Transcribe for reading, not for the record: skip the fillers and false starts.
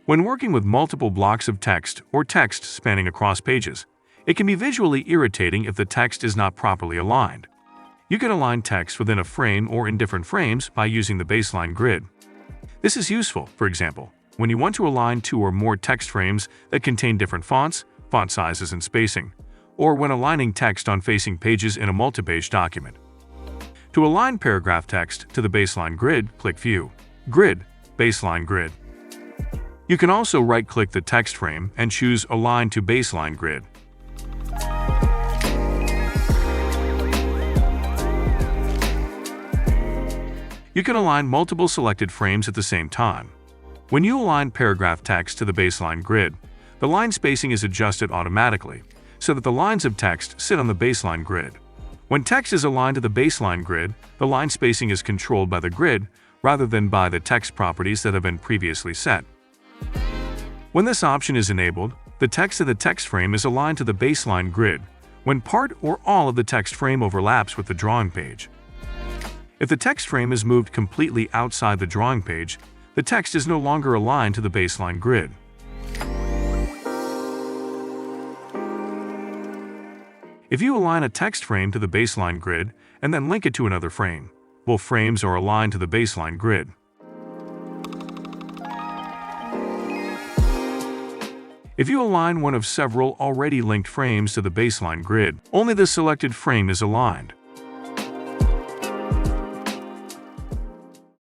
When working with multiple blocks of text or text spanning across pages, it can be visually irritating if the text is not properly aligned. You can align text within a frame or in different frames by using the baseline grid. This is useful, for example, when you want to align two or more text frames that contain different fonts, font sizes, and spacing, or when aligning text on facing pages in a multi-page document. To align paragraph text to the baseline grid, click View, Grid, Baseline Grid. You can also right-click the text frame and choose Align to Baseline Grid. You can align multiple selected frames at the same time. When you align paragraph text to the baseline grid, the line spacing is adjusted automatically so that the lines of text sit on the baseline grid. When text is aligned to the baseline grid, the line spacing is controlled by the grid rather than by the text properties that have been previously set. When this option is enabled, the text of the text frame is aligned to the baseline grid when part or all of the text frame overlaps with the drawing page. If the text frame is moved completely outside the drawing page, the text is no longer aligned to the baseline grid. If you align a text frame to the baseline grid and then link it to another frame, both frames are aligned to the baseline grid. If you align one of several already linked frames to the baseline grid, only the selected frame is aligned.